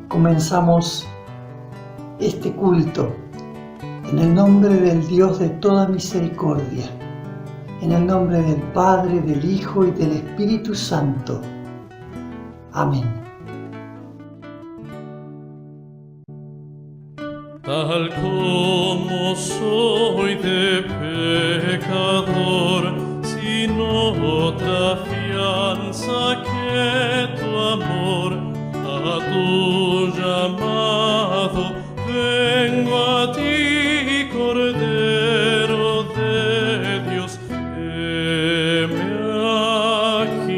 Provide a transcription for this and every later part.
Comenzamos este culto en el nombre del Dios de toda misericordia, en el nombre del Padre, del Hijo y del Espíritu Santo. Amén. Tal como soy de pecador, sin otra fianza que tu amor, a tu llamado vengo a ti, Cordero de Dios, heme aquí.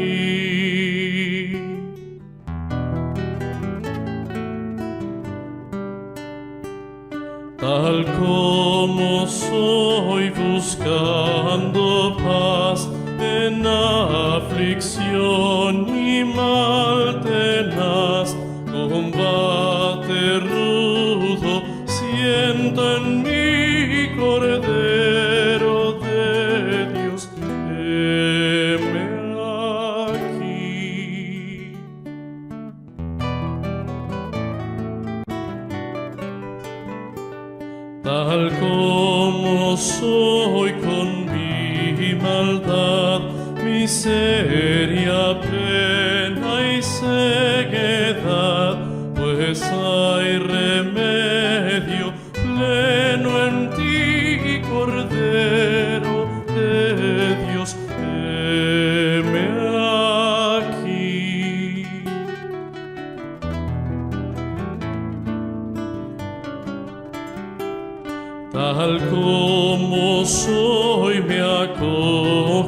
Tal como soy buscando paz en aflicción y mal tenaz, combate rudo siento en mi, Cordero de Dios, heme aquí. Tal como soy con mi maldad, miseria, pena y ceguedad, pues hay remedio pleno en ti, Cordero de Dios, heme aquí. Tal como soy me acogerás,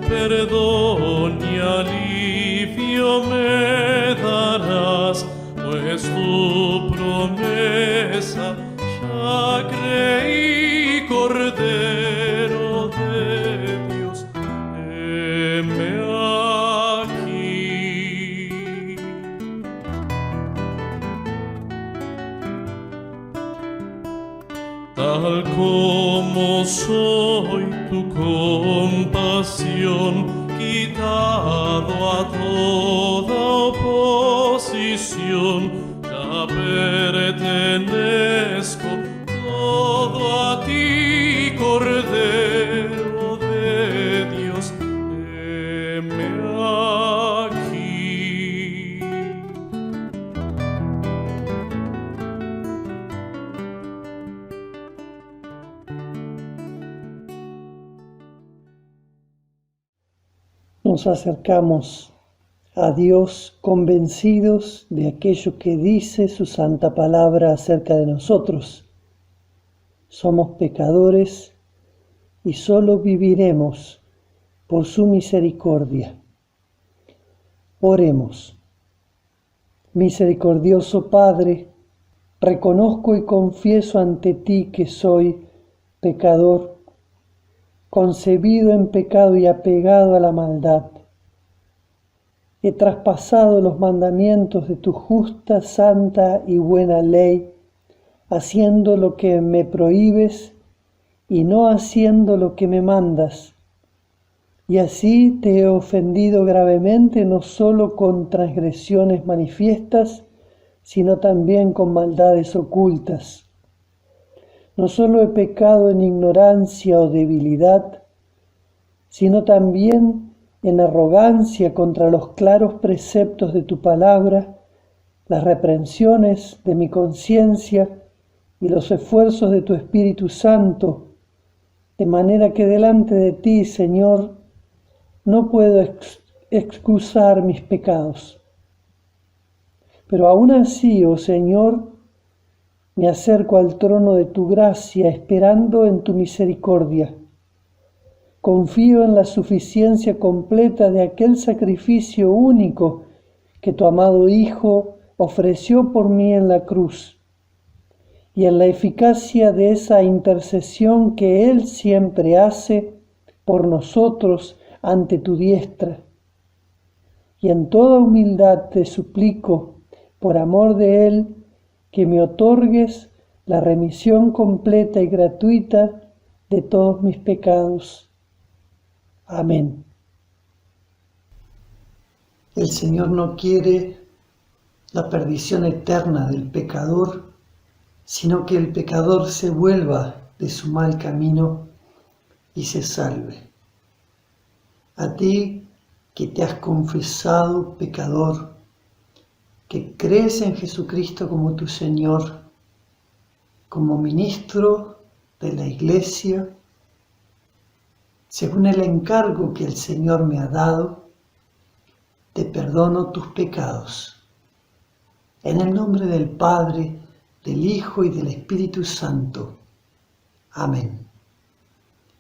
perdón y alivio me darás, pues tu promesa ya creí, Cordero de Dios, heme aquí. Tal como soy tu compasión, quitado a toda oposición, ya pertenezco todo a ti, Cordero de Dios, heme aquí. Nos acercamos a Dios convencidos de aquello que dice su santa palabra acerca de nosotros. Somos pecadores y solo viviremos por su misericordia. Oremos. Misericordioso Padre, reconozco y confieso ante ti que soy pecador, concebido en pecado y apegado a la maldad. He traspasado los mandamientos de tu justa, santa y buena ley, haciendo lo que me prohíbes y no haciendo lo que me mandas. Y así te he ofendido gravemente, no solo con transgresiones manifiestas, sino también con maldades ocultas. No solo he pecado en ignorancia o debilidad, sino también en arrogancia contra los claros preceptos de tu palabra, las reprensiones de mi conciencia y los esfuerzos de tu Espíritu Santo, de manera que delante de ti, Señor, no puedo excusar mis pecados. Pero aún así, oh Señor, me acerco al trono de tu gracia, esperando en tu misericordia. Confío en la suficiencia completa de aquel sacrificio único que tu amado Hijo ofreció por mí en la cruz, y en la eficacia de esa intercesión que Él siempre hace por nosotros ante tu diestra. Y en toda humildad te suplico, por amor de Él, que me otorgues la remisión completa y gratuita de todos mis pecados. Amén. El Señor no quiere la perdición eterna del pecador, sino que el pecador se vuelva de su mal camino y se salve. A ti que te has confesado pecador, que crees en Jesucristo como tu Señor, como ministro de la Iglesia, según el encargo que el Señor me ha dado, te perdono tus pecados. En el nombre del Padre, del Hijo y del Espíritu Santo. Amén.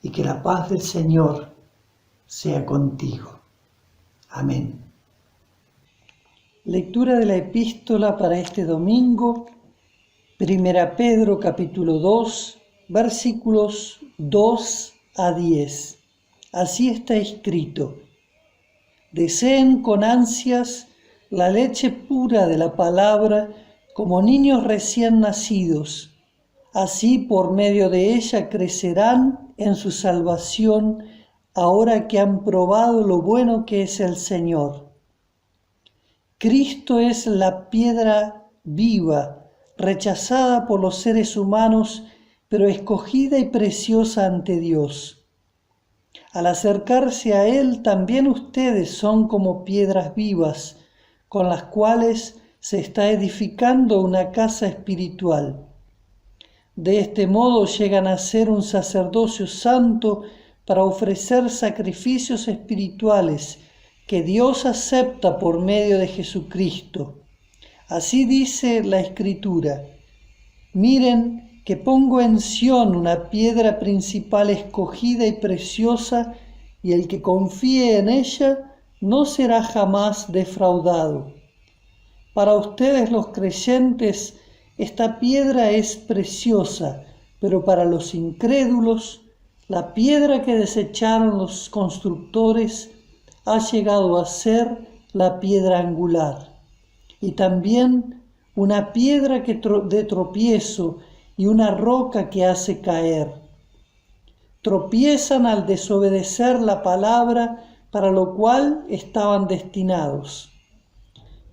Y que la paz del Señor sea contigo. Amén. Lectura de la epístola para este domingo, 1 Pedro capítulo 2, versículos 2 a 10. Así está escrito: deseen con ansias la leche pura de la palabra como niños recién nacidos. Así por medio de ella crecerán en su salvación, ahora que han probado lo bueno que es el Señor. Cristo es la piedra viva, rechazada por los seres humanos, pero escogida y preciosa ante Dios. Al acercarse a Él, también ustedes son como piedras vivas, con las cuales se está edificando una casa espiritual. De este modo llegan a ser un sacerdocio santo para ofrecer sacrificios espirituales que Dios acepta por medio de Jesucristo. Así dice la Escritura: miren que pongo en Sión una piedra principal escogida y preciosa, y el que confíe en ella no será jamás defraudado. Para ustedes los creyentes, esta piedra es preciosa, pero para los incrédulos, la piedra que desecharon los constructores ha llegado a ser la piedra angular, y también una piedra de tropiezo y una roca que hace caer. Tropiezan al desobedecer la palabra para lo cual estaban destinados.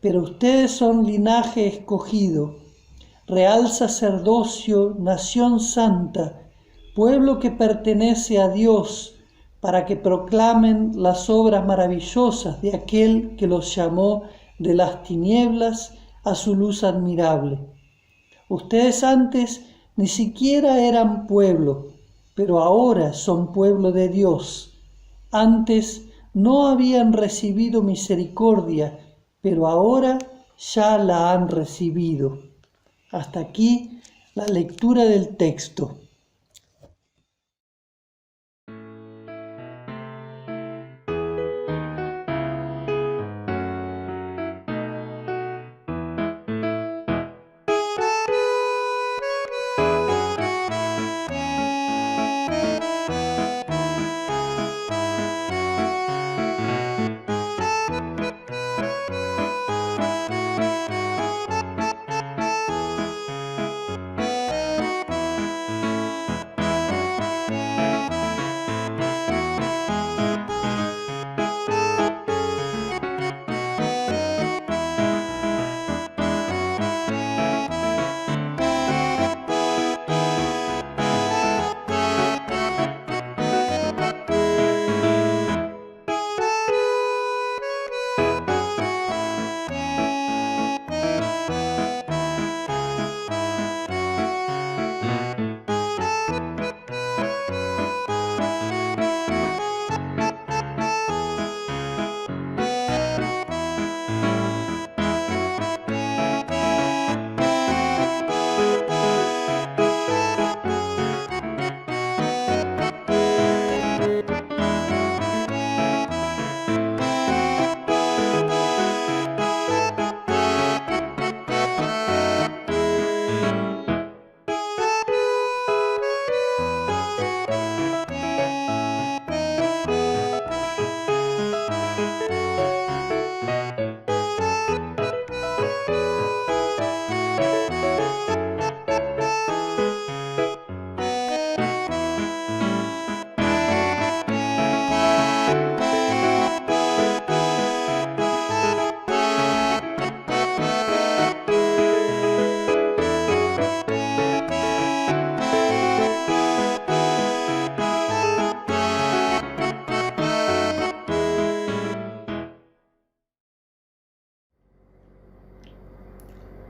Pero ustedes son linaje escogido, real sacerdocio, nación santa, pueblo que pertenece a Dios, para que proclamen las obras maravillosas de aquel que los llamó de las tinieblas a su luz admirable. Ustedes antes ni siquiera eran pueblo, pero ahora son pueblo de Dios. Antes no habían recibido misericordia, pero ahora ya la han recibido. Hasta aquí la lectura del texto.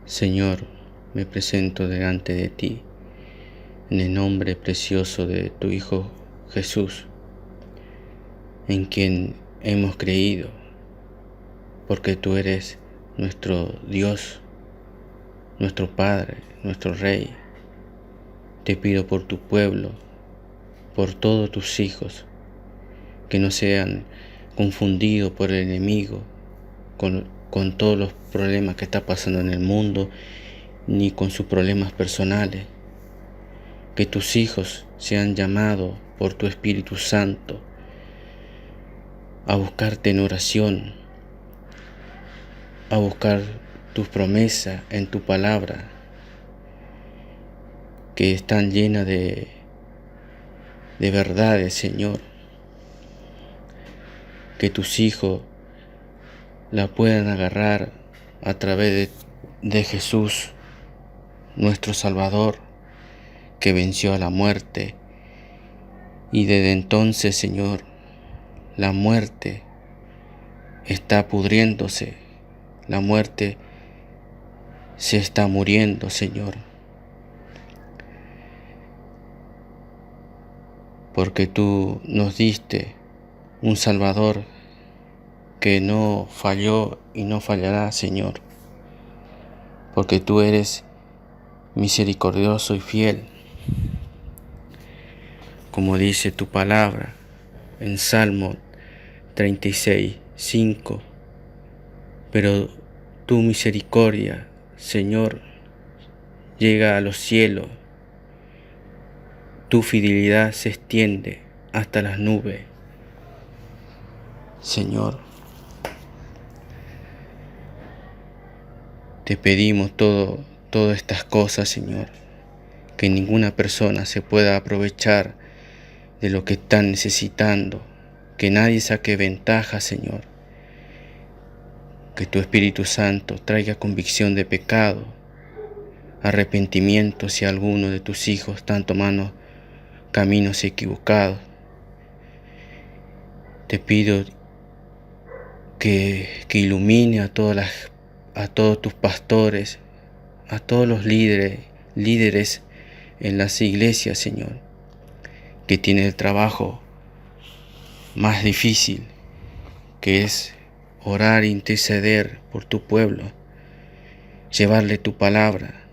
Señor, me presento delante de ti, en el nombre precioso de tu Hijo Jesús, en quien hemos creído, porque tú eres nuestro Dios, nuestro Padre, nuestro Rey. Te pido por tu pueblo, por todos tus hijos, que no sean confundidos por el enemigo con todos los problemas que está pasando en el mundo, ni con sus problemas personales. Que tus hijos sean llamados por tu Espíritu Santo a buscarte en oración, a buscar tus promesas en tu palabra, que están llenas de verdades, Señor. Que tus hijos la puedan agarrar a través de Jesús, nuestro Salvador, que venció a la muerte. Y desde entonces, Señor, la muerte está pudriéndose, la muerte se está muriendo, Señor. Porque tú nos diste un Salvador que no falló y no fallará, Señor. Porque tú eres misericordioso y fiel, como dice tu palabra en Salmo 36:5. Pero tu misericordia, Señor, llega a los cielos, tu fidelidad se extiende hasta las nubes. Señor, te pedimos todas estas cosas, Señor, que ninguna persona se pueda aprovechar de lo que están necesitando, que nadie saque ventaja, Señor. Que tu Espíritu Santo traiga convicción de pecado, arrepentimiento si alguno de tus hijos están tomando caminos equivocados. Te pido que ilumine a todos tus pastores, a todos los líderes en las iglesias, Señor, que tienen el trabajo más difícil, que es orar e interceder por tu pueblo, llevarle tu palabra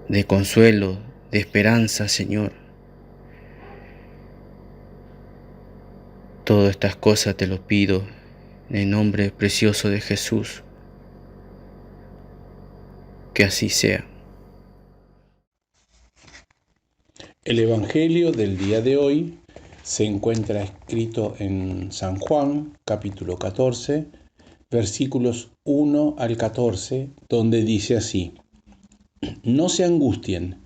de consuelo, de esperanza, Señor. Todas estas cosas te lo pido en el nombre precioso de Jesús. Que así sea. El Evangelio del día de hoy se encuentra escrito en San Juan, capítulo 14, versículos 1 al 14, donde dice así: No se angustien,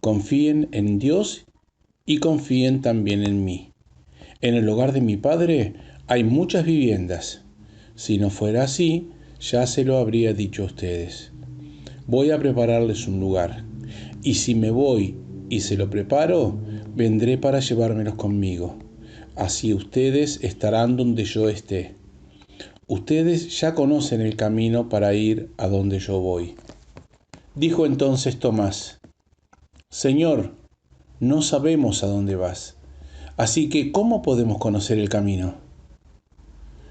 confíen en Dios y confíen también en mí. En el hogar de mi Padre hay muchas viviendas. Si no fuera así, ya se lo habría dicho a ustedes. Voy a prepararles un lugar, y si me voy y se lo preparo, vendré para llevármelos conmigo. Así ustedes estarán donde yo esté. Ustedes ya conocen el camino para ir a donde yo voy. Dijo entonces Tomás: Señor, no sabemos a dónde vas, así que ¿cómo podemos conocer el camino?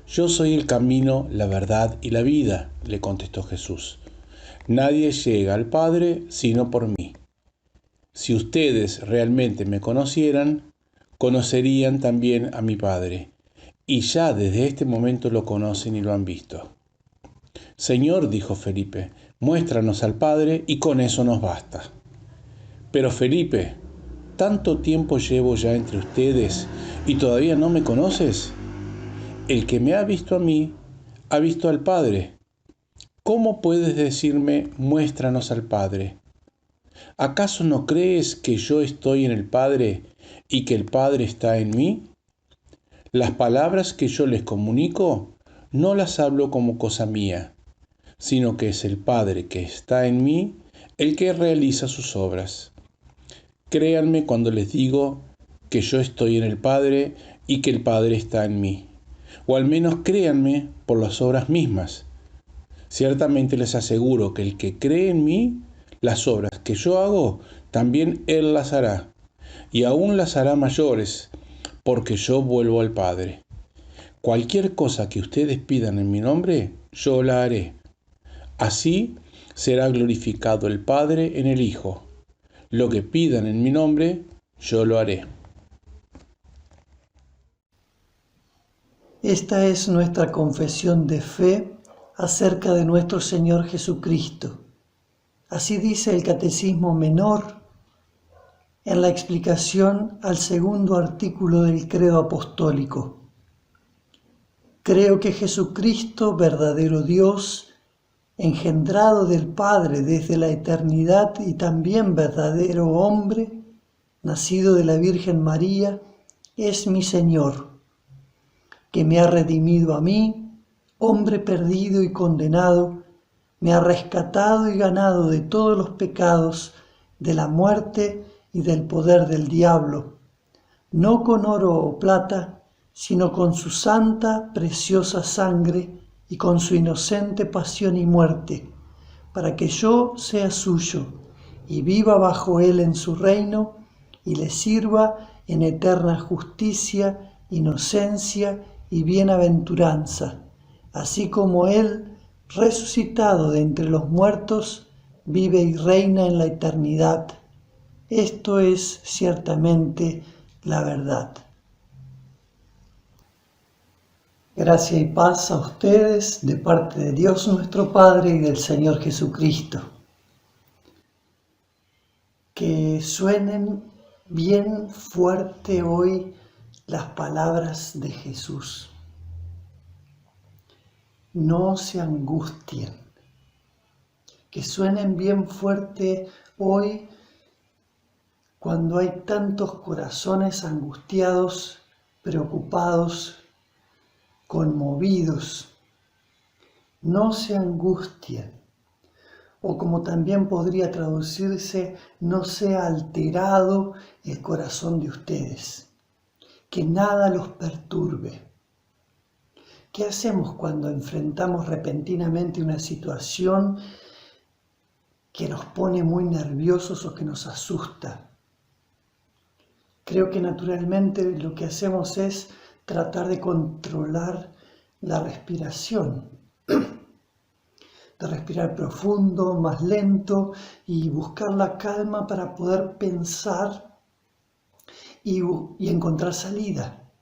Yo soy el camino, la verdad y la vida, le contestó Jesús. Nadie llega al Padre sino por mí. Si ustedes realmente me conocieran, conocerían también a mi Padre, y ya desde este momento lo conocen y lo han visto. Señor, dijo Felipe, muéstranos al Padre y con eso nos basta. Pero Felipe, ¿tanto tiempo llevo ya entre ustedes y todavía no me conoces? El que me ha visto a mí, ha visto al Padre. ¿Cómo puedes decirme, muéstranos al Padre? ¿Acaso no crees que yo estoy en el Padre y que el Padre está en mí? Las palabras que yo les comunico no las hablo como cosa mía, sino que es el Padre que está en mí el que realiza sus obras. Créanme cuando les digo que yo estoy en el Padre y que el Padre está en mí, o al menos créanme por las obras mismas. Ciertamente les aseguro que el que cree en mí, las obras que yo hago, también él las hará, y aún las hará mayores, porque yo vuelvo al Padre. Cualquier cosa que ustedes pidan en mi nombre, yo la haré. Así será glorificado el Padre en el Hijo. Lo que pidan en mi nombre, yo lo haré. Esta es nuestra confesión de fe acerca de nuestro Señor Jesucristo. Así dice el Catecismo Menor en la explicación al segundo artículo del Credo Apostólico. Creo que Jesucristo, verdadero Dios, engendrado del Padre desde la eternidad y también verdadero hombre, nacido de la Virgen María, es mi Señor, que me ha redimido a mí, hombre perdido y condenado, me ha rescatado y ganado de todos los pecados, de la muerte y del poder del diablo, no con oro o plata, sino con su santa, preciosa sangre y con su inocente pasión y muerte, para que yo sea suyo y viva bajo él en su reino y le sirva en eterna justicia, inocencia y bienaventuranza, así como él, resucitado de entre los muertos, vive y reina en la eternidad. Esto es ciertamente la verdad. Gracia y paz a ustedes de parte de Dios nuestro Padre y del Señor Jesucristo. Que suenen bien fuerte hoy las palabras de Jesús. No se angustien. Que suenen bien fuerte hoy cuando hay tantos corazones angustiados, preocupados, conmovidos. No se angustien. O como también podría traducirse, no sea alterado el corazón de ustedes. Que nada los perturbe. ¿Qué hacemos cuando enfrentamos repentinamente una situación que nos pone muy nerviosos o que nos asusta? Creo que naturalmente lo que hacemos es tratar de controlar la respiración, de respirar profundo, más lento y buscar la calma para poder pensar y encontrar salida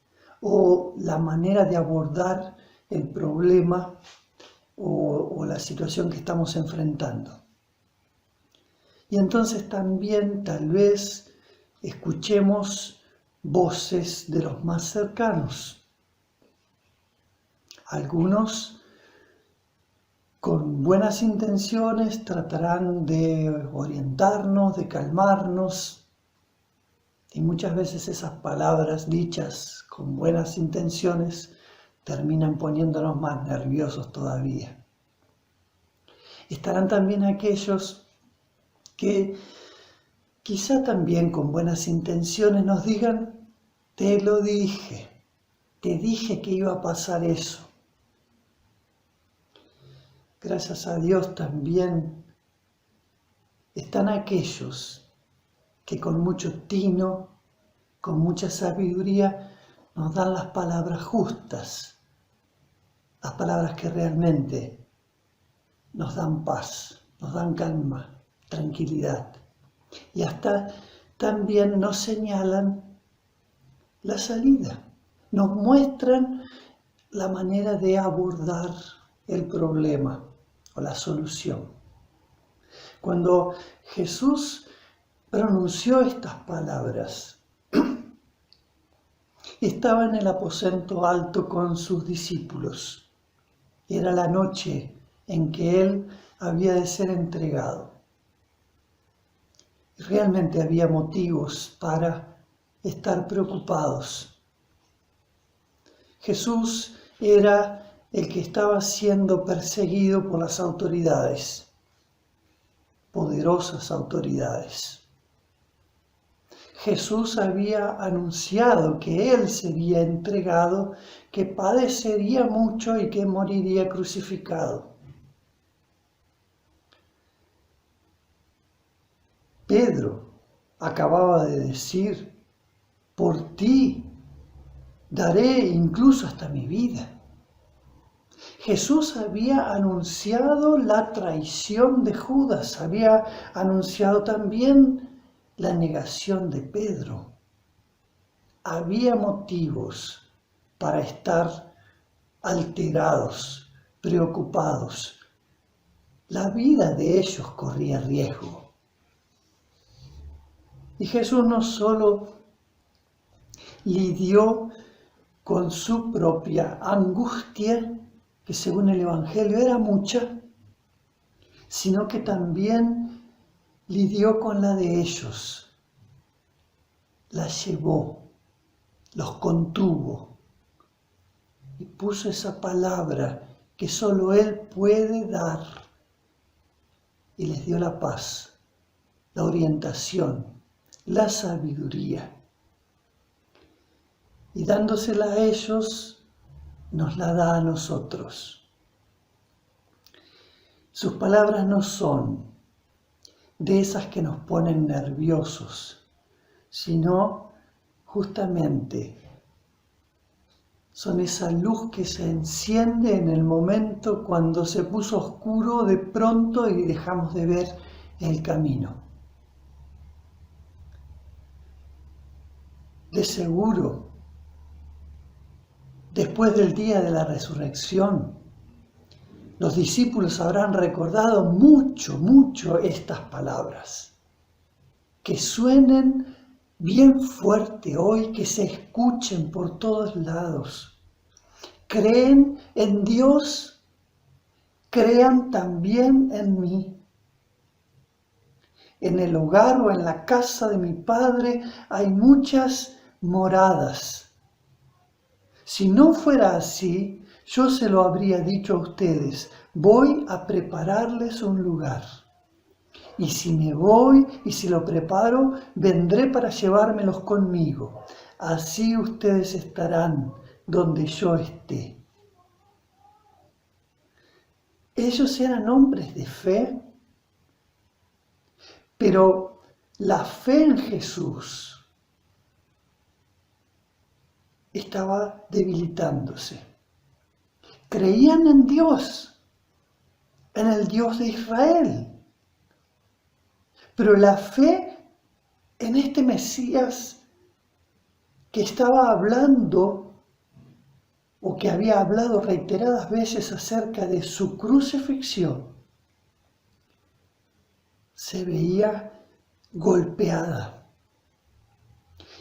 o la manera de abordar el problema o la situación que estamos enfrentando. Y entonces también tal vez escuchemos voces de los más cercanos. Algunos con buenas intenciones tratarán de orientarnos, de calmarnos, y muchas veces esas palabras dichas con buenas intenciones terminan poniéndonos más nerviosos todavía. Estarán también aquellos que quizá también con buenas intenciones nos digan: te lo dije, te dije que iba a pasar eso. Gracias a Dios también están aquellos que con mucho tino, con mucha sabiduría, nos dan las palabras justas, las palabras que realmente nos dan paz, nos dan calma, tranquilidad. Y hasta también nos señalan la salida, nos muestran la manera de abordar el problema o la solución. Cuando Jesús pronunció estas palabras, estaba en el aposento alto con sus discípulos. Era la noche en que él había de ser entregado. Y realmente había motivos para estar preocupados. Jesús era el que estaba siendo perseguido por las autoridades, poderosas autoridades. Jesús había anunciado que él sería entregado, que padecería mucho y que moriría crucificado. acababa de decir, por ti daré incluso hasta mi vida. Jesús había anunciado la traición de Judas, había anunciado también la negación de Pedro. Había motivos para estar alterados, preocupados. La vida de ellos corría riesgo. Y Jesús no solo lidió con su propia angustia, que según el Evangelio era mucha, sino que también lidió con la de ellos, la llevó, los contuvo y puso esa palabra que solo Él puede dar y les dio la paz, la orientación, la sabiduría. Y dándosela a ellos, nos la da a nosotros. Sus palabras no son de esas que nos ponen nerviosos, sino justamente son esa luz que se enciende en el momento cuando se puso oscuro de pronto y dejamos de ver el camino. De seguro, después del día de la resurrección, los discípulos habrán recordado mucho estas palabras. Que suenen bien fuerte hoy, que se escuchen por todos lados. ¿Creen en Dios? Crean también en mí. En el hogar o en la casa de mi Padre hay muchas moradas. Si no fuera así, yo se lo habría dicho a ustedes, voy a prepararles un lugar. Y si me voy y si lo preparo, vendré para llevármelos conmigo. Así ustedes estarán donde yo esté. Ellos eran hombres de fe, pero la fe en Jesús estaba debilitándose. Creían en Dios, en el Dios de Israel. Pero la fe en este Mesías que estaba hablando o que había hablado reiteradas veces acerca de su crucifixión, se veía golpeada.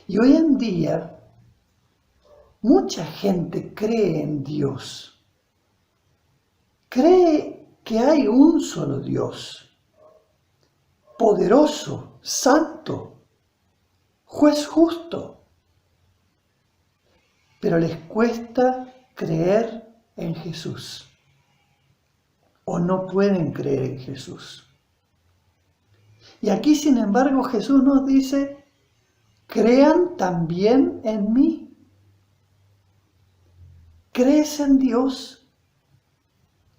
Y hoy en día, mucha gente cree en Dios. Cree que hay un solo Dios, poderoso, santo, juez justo. Pero les cuesta creer en Jesús. O no pueden creer en Jesús. Y aquí, sin embargo, Jesús nos dice, crean también en mí. ¿Crees en Dios?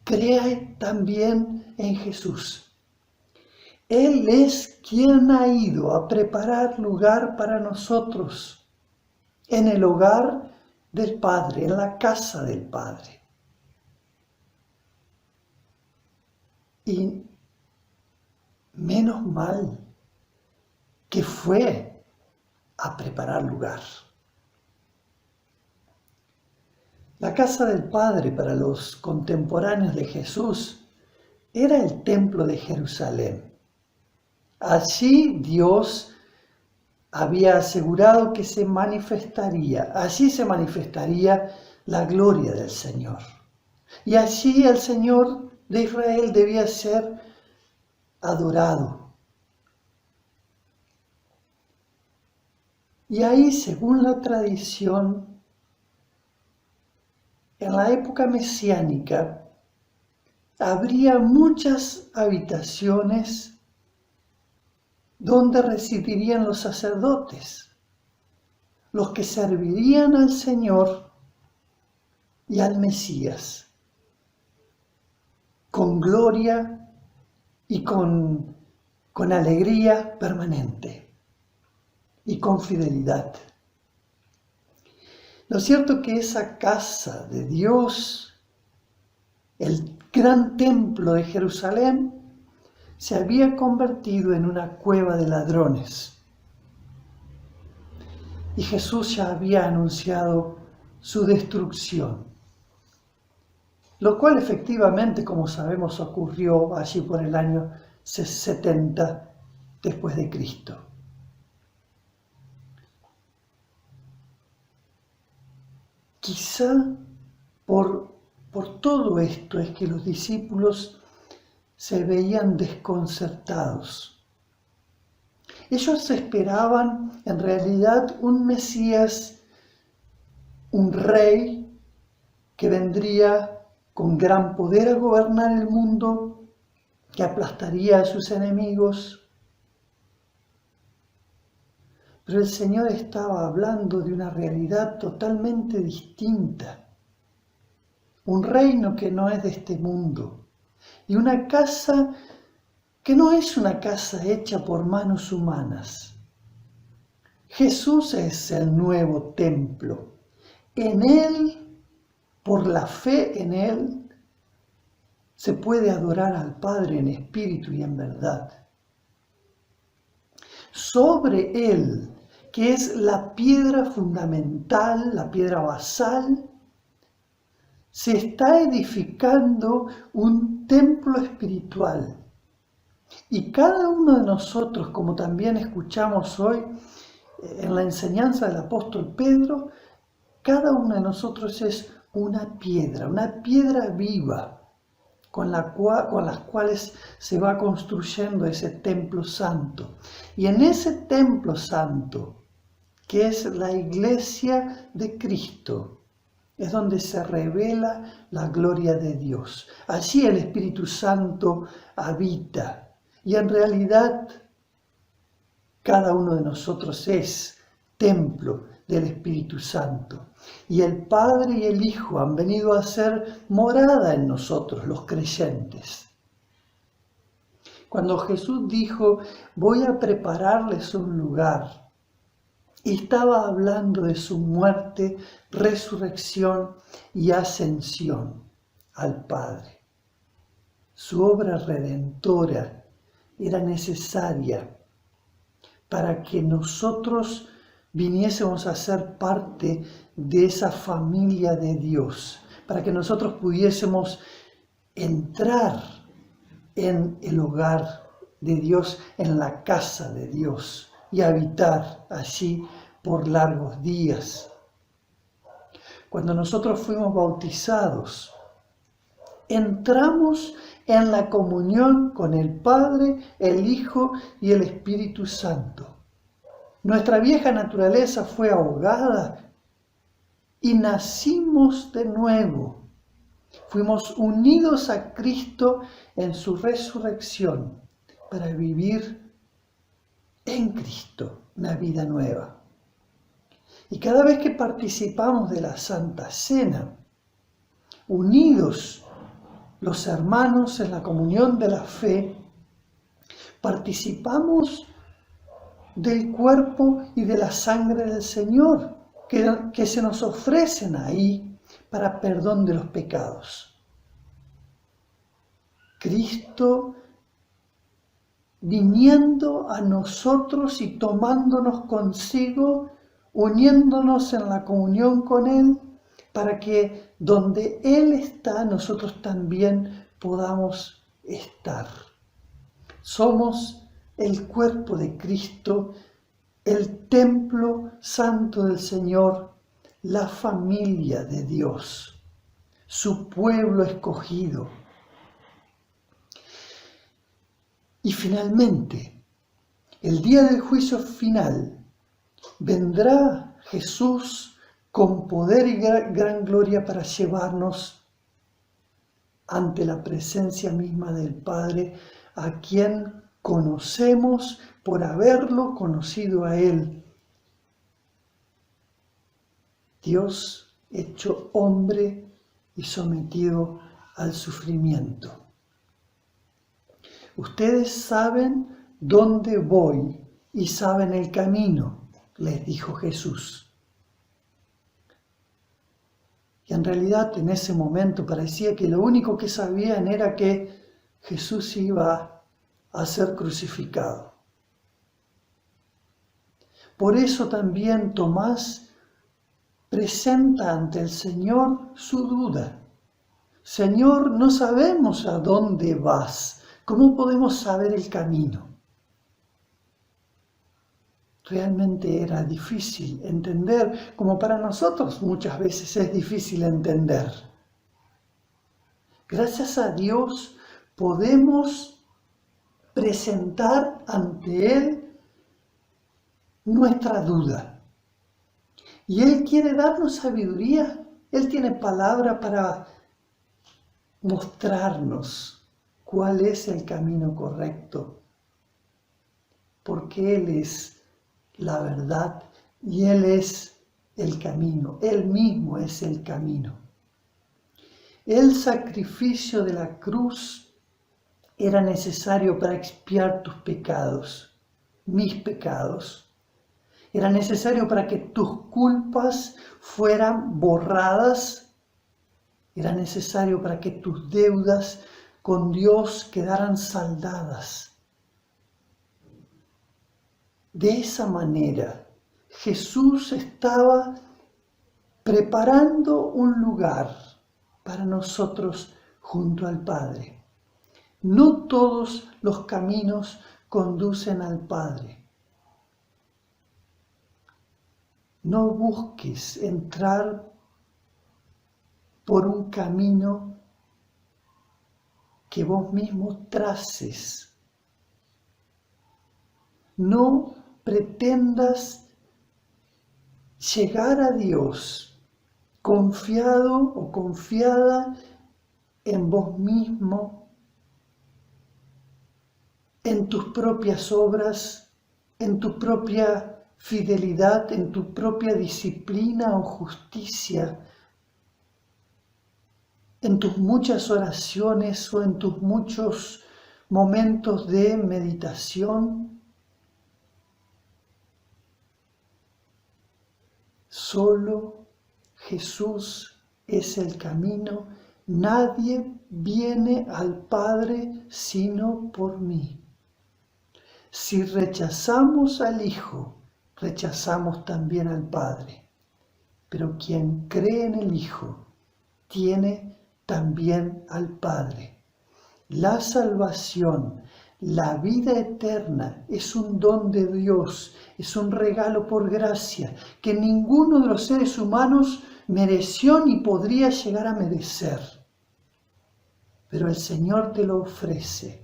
Crea también en Jesús. Él es quien ha ido a preparar lugar para nosotros en el hogar del Padre, en la casa del Padre. Y menos mal que fue a preparar lugar. La casa del Padre para los contemporáneos de Jesús era el templo de Jerusalén. Allí Dios había asegurado que se manifestaría, allí se manifestaría la gloria del Señor. Y allí el Señor de Israel debía ser adorado. Y ahí, según la tradición, en la época mesiánica, habría muchas habitaciones donde residirían los sacerdotes, los que servirían al Señor y al Mesías, con gloria y con alegría permanente. y con fidelidad. Lo cierto es que esa casa de Dios, el gran templo de Jerusalén, se había convertido en una cueva de ladrones. Y Jesús ya había anunciado su destrucción, lo cual efectivamente, como sabemos, ocurrió allí por el año 70 después de Cristo. Quizá por todo esto es que los discípulos se veían desconcertados. Ellos esperaban en realidad un Mesías, un rey que vendría con gran poder a gobernar el mundo, que aplastaría a sus enemigos. Pero el Señor estaba hablando de una realidad totalmente distinta. Un reino que no es de este mundo. Y una casa que no es una casa hecha por manos humanas. Jesús es el nuevo templo. En Él, por la fe en Él, se puede adorar al Padre en espíritu y en verdad. Sobre Él, que es la piedra fundamental, la piedra basal, se está edificando un templo espiritual. Y cada uno de nosotros, como también escuchamos hoy en la enseñanza del apóstol Pedro, cada uno de nosotros es una piedra viva, con las cuales se va construyendo ese templo santo. Y en ese templo santo, que es la iglesia de Cristo, es donde se revela la gloria de Dios. Allí el Espíritu Santo habita. Y en realidad, cada uno de nosotros es templo del Espíritu Santo. Y el Padre y el Hijo han venido a ser morada en nosotros, los creyentes. Cuando Jesús dijo, voy a prepararles un lugar, estaba hablando de su muerte, resurrección y ascensión al Padre. Su obra redentora era necesaria para que nosotros viniésemos a ser parte de esa familia de Dios, para que nosotros pudiésemos entrar en el hogar de Dios, en la casa de Dios, y habitar allí por largos días. Cuando nosotros fuimos bautizados, entramos en la comunión con el Padre, el Hijo y el Espíritu Santo. Nuestra vieja naturaleza fue ahogada y nacimos de nuevo. Fuimos unidos a Cristo en su resurrección para vivir en Cristo una vida nueva. Y cada vez que participamos de la Santa Cena, unidos los hermanos en la comunión de la fe, participamos del cuerpo y de la sangre del Señor que se nos ofrecen ahí para perdón de los pecados. Cristo viniendo a nosotros y tomándonos consigo, uniéndonos en la comunión con Él, para que donde Él está, nosotros también podamos estar. Somos el cuerpo de Cristo, el templo santo del Señor, la familia de Dios, su pueblo escogido. Y finalmente, el día del juicio final, vendrá Jesús con poder y gran gloria para llevarnos ante la presencia misma del Padre, a quien conocemos por haberlo conocido a Él. Dios hecho hombre y sometido al sufrimiento. Ustedes saben dónde voy y saben el camino. les dijo Jesús. Y en realidad en ese momento parecía que lo único que sabían era que Jesús iba a ser crucificado. Por eso también Tomás presenta ante el Señor su duda. Señor, no sabemos a dónde vas. ¿Cómo podemos saber el camino? Realmente era difícil entender, como para nosotros muchas veces es difícil entender. Gracias a Dios podemos presentar ante Él nuestra duda. Y Él quiere darnos sabiduría. Él tiene palabra para mostrarnos cuál es el camino correcto. Porque Él es la verdad y Él es el camino. Él mismo es el camino. El sacrificio de la cruz era necesario para expiar tus pecados, mis pecados. Era necesario para que tus culpas fueran borradas. Era necesario para que tus deudas con Dios quedaran saldadas. De esa manera, Jesús estaba preparando un lugar para nosotros junto al Padre. No todos los caminos conducen al Padre. No busques entrar por un camino que vos mismo traces. No pretendas llegar a Dios confiado o confiada en vos mismo, en tus propias obras, en tu propia fidelidad, en tu propia disciplina o justicia, en tus muchas oraciones o en tus muchos momentos de meditación. Solo Jesús es el camino. Nadie viene al Padre sino por mí. Si rechazamos al Hijo, rechazamos también al Padre. Pero quien cree en el Hijo tiene también al Padre. La salvación, la vida eterna es un don de Dios, es un regalo por gracia que ninguno de los seres humanos mereció ni podría llegar a merecer. Pero el Señor te lo ofrece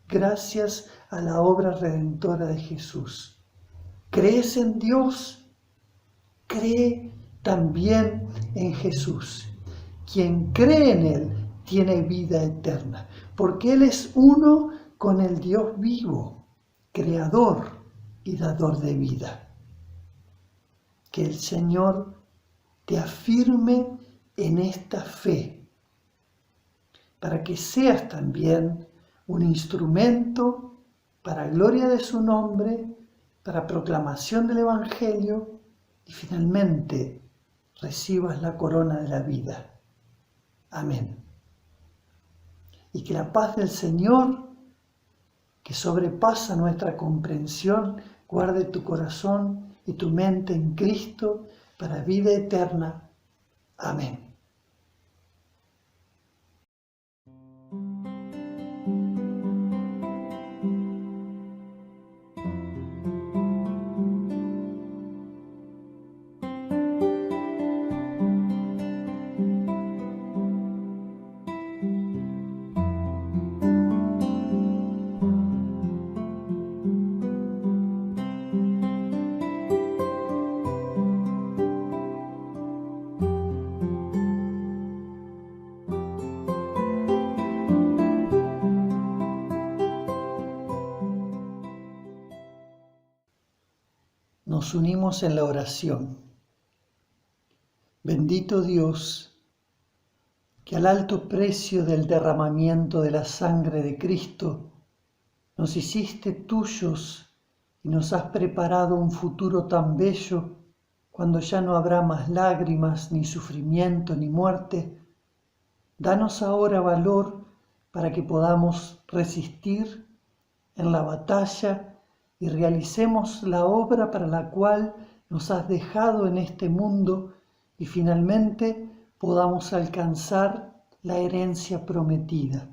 gracias a la obra redentora de Jesús. ¿Crees en Dios? Cree también en Jesús. Quien cree en Él tiene vida eterna, porque Él es uno con el Dios vivo, creador y dador de vida. Que el Señor te afirme en esta fe, para que seas también un instrumento para gloria de su nombre, para proclamación del Evangelio y finalmente recibas la corona de la vida. Amén. Y que la paz del Señor, que sobrepasa nuestra comprensión, guarde tu corazón y tu mente en Cristo para vida eterna. Amén. Nos unimos en la oración. Bendito Dios, que al alto precio del derramamiento de la sangre de Cristo nos hiciste tuyos y nos has preparado un futuro tan bello, cuando ya no habrá más lágrimas, ni sufrimiento, ni muerte. Danos ahora valor para que podamos resistir en la batalla y realicemos la obra para la cual nos has dejado en este mundo y finalmente podamos alcanzar la herencia prometida.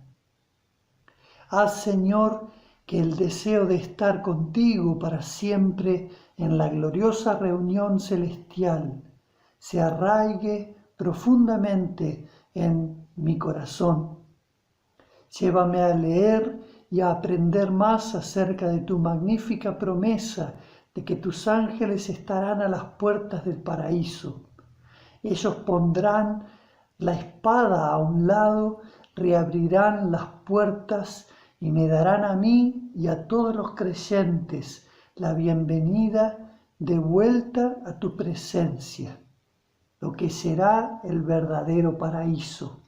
Haz, Señor, que el deseo de estar contigo para siempre en la gloriosa reunión celestial se arraigue profundamente en mi corazón. Llévame a leer y a aprender más acerca de tu magnífica promesa de que tus ángeles estarán a las puertas del paraíso. Ellos pondrán la espada a un lado, reabrirán las puertas y me darán a mí y a todos los creyentes la bienvenida de vuelta a tu presencia, lo que será el verdadero paraíso.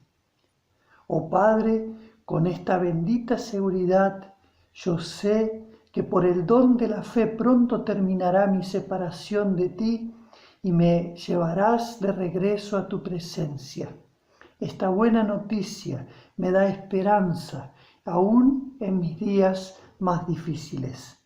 Oh Padre, con esta bendita seguridad, yo sé que por el don de la fe pronto terminará mi separación de ti y me llevarás de regreso a tu presencia. Esta buena noticia me da esperanza, aún en mis días más difíciles.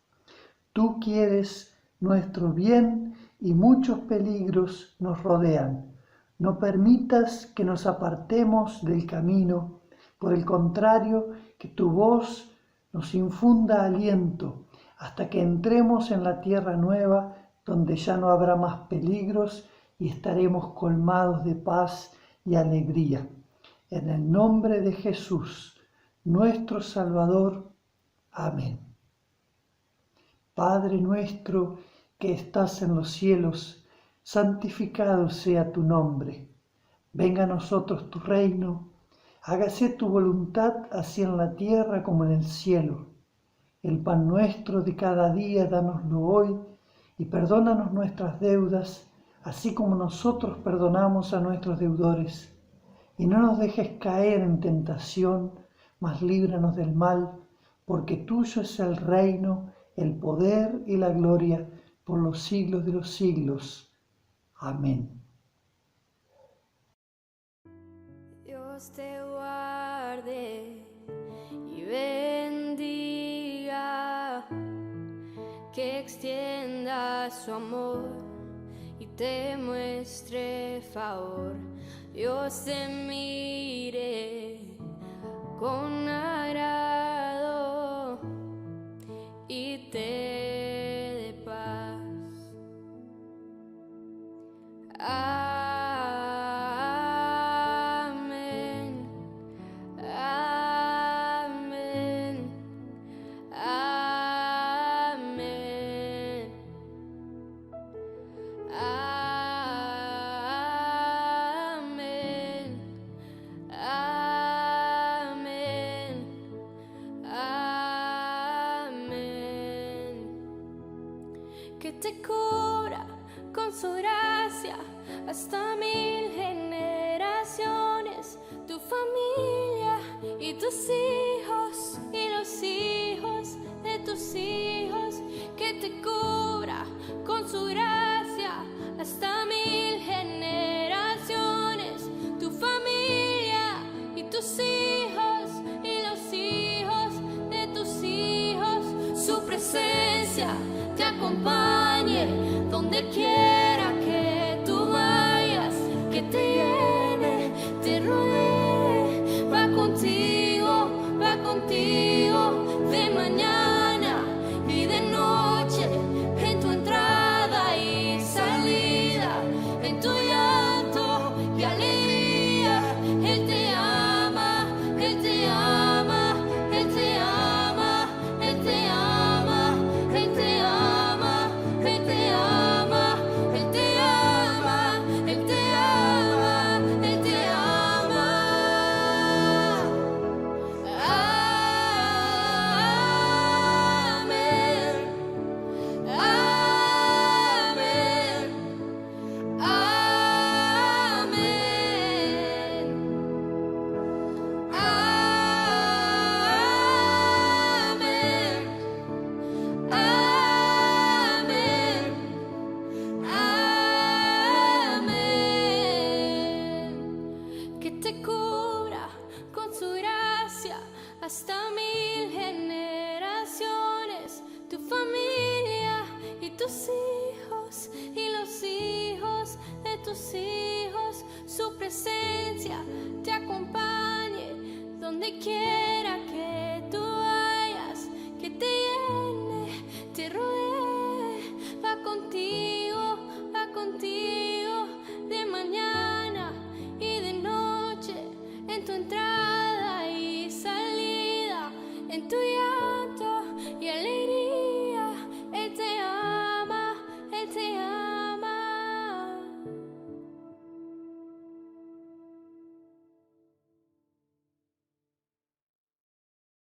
Tú quieres nuestro bien y muchos peligros nos rodean. No permitas que nos apartemos del camino. Por el contrario, que tu voz nos infunda aliento hasta que entremos en la tierra nueva, donde ya no habrá más peligros y estaremos colmados de paz y alegría. En el nombre de Jesús, nuestro Salvador. Amén. Padre nuestro que estás en los cielos, santificado sea tu nombre. Venga a nosotros tu reino. Hágase tu voluntad así en la tierra como en el cielo. El pan nuestro de cada día, dánoslo hoy, y perdónanos nuestras deudas, así como nosotros perdonamos a nuestros deudores. Y no nos dejes caer en tentación, mas líbranos del mal, porque tuyo es el reino, el poder y la gloria, por los siglos de los siglos. Amén. Dios te guarde y bendiga, que extienda su amor y te muestre favor. Dios te mire con agrado y te dé paz. Amén. Amén. Amén. Amén. Amén. Amén. Que te cubra con su gracia hasta 1000 generaciones, tu familia y tus hijos y los hijos de tus hijos, que te cubra con su gracia